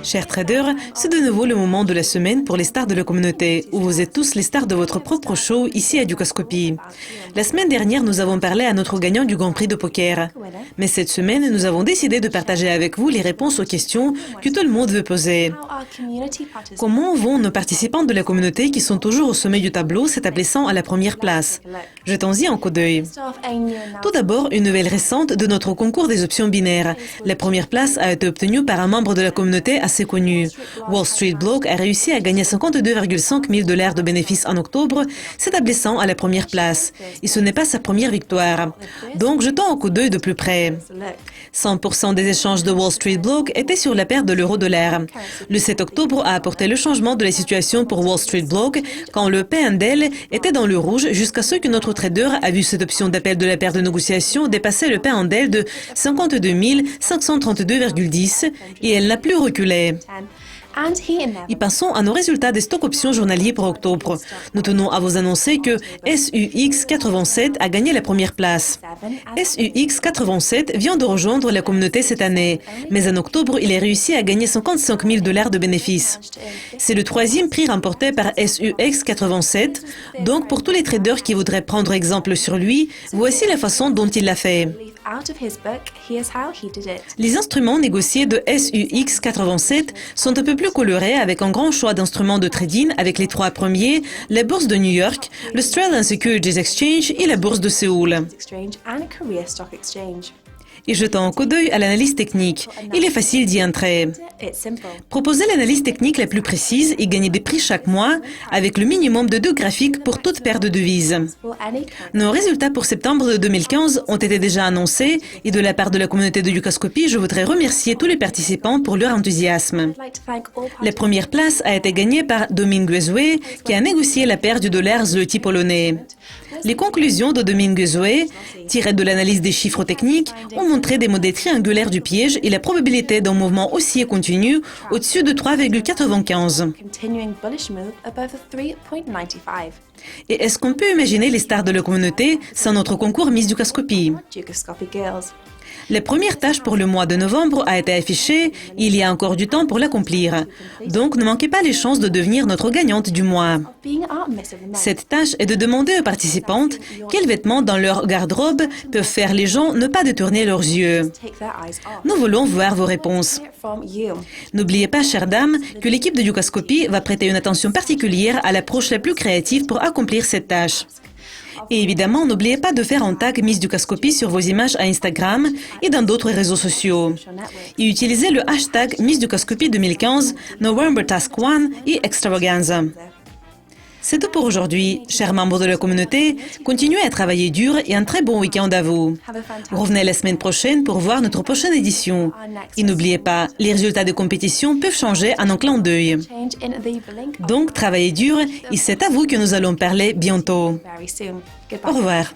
Chers traders, c'est de nouveau le moment de la semaine pour les stars de la communauté, où vous êtes tous les stars de votre propre show ici à Dukascopy. La semaine dernière, nous avons parlé à notre gagnant du Grand Prix de poker. Mais cette semaine, nous avons décidé de partager avec vous les réponses aux questions que tout le monde veut poser. Comment vont nos participants de la communauté qui sont toujours au sommet du tableau s'établissant à la première place? Jetons-y un coup d'œil. Tout d'abord, une nouvelle récente de notre concours des options binaires. La première place a été obtenue par un membre de la communauté assez connu. Wall Street Block a réussi à gagner 52,5 000 $ de bénéfices en octobre, s'établissant à la première place. Et ce n'est pas sa première victoire. Donc, jetons un coup d'œil de plus près. 100% des échanges de Wall Street Block étaient sur la paire de l'euro-dollar. Le 7 octobre a apporté le changement de la situation pour Wall Street Block quand le P&L était dans le rouge jusqu'à ce que notre trader a vu cette option d'appel de la paire de négociation dépasser le P&L de 52 532,10 et elle n'a plus reculé. Et passons à nos résultats des stocks options journaliers pour octobre. Nous tenons à vous annoncer que SUX87 a gagné la première place. SUX87 vient de rejoindre la communauté cette année, mais en octobre, il a réussi à gagner 55 000 $ de bénéfices. C'est le troisième prix remporté par SUX87, donc pour tous les traders qui voudraient prendre exemple sur lui, voici la façon dont il l'a fait. Les instruments négociés de SUX87 sont un peu plus colorés avec un grand choix d'instruments de trading avec les trois premiers, la bourse de New York, l'Australian Securities Exchange et la bourse de Séoul. Et jetons un coup d'œil à l'analyse technique. Il est facile d'y entrer. Proposez l'analyse technique la plus précise et gagnez des prix chaque mois avec le minimum de 2 graphiques pour toute paire de devises. Nos résultats pour septembre 2015 ont été déjà annoncés et de la part de la communauté de Dukascopy, je voudrais remercier tous les participants pour leur enthousiasme. La première place a été gagnée par Domingue Zoué qui a négocié la paire du dollar zloty polonais. Les conclusions de Domingue Zoué, tirées de l'analyse des chiffres techniques, ont montré des modèles triangulaires du piège et la probabilité d'un mouvement haussier continu au-dessus de 3,95. Et est-ce qu'on peut imaginer les stars de la communauté sans notre concours Miss Dukascopy? La première tâche pour le mois de novembre a été affichée et il y a encore du temps pour l'accomplir. Donc, ne manquez pas les chances de devenir notre gagnante du mois. Cette tâche est de demander aux participantes quels vêtements dans leur garde-robe peuvent faire les gens ne pas détourner leurs yeux. Nous voulons voir vos réponses. N'oubliez pas, chères dames, que l'équipe de Dukascopy va prêter une attention particulière à l'approche la plus créative pour accomplir cette tâche. Et évidemment, n'oubliez pas de faire un tag Miss Dukascopy sur vos images à Instagram et dans d'autres réseaux sociaux. Et utilisez le hashtag Miss Dukascopy 2015, November Task One et Extravaganza. C'est tout pour aujourd'hui. Chers membres de la communauté, continuez à travailler dur et un très bon week-end à vous. Revenez la semaine prochaine pour voir notre prochaine édition. Et n'oubliez pas, les résultats de compétition peuvent changer en un clin d'œil. Donc, travaillez dur et c'est à vous que nous allons parler bientôt. Au revoir.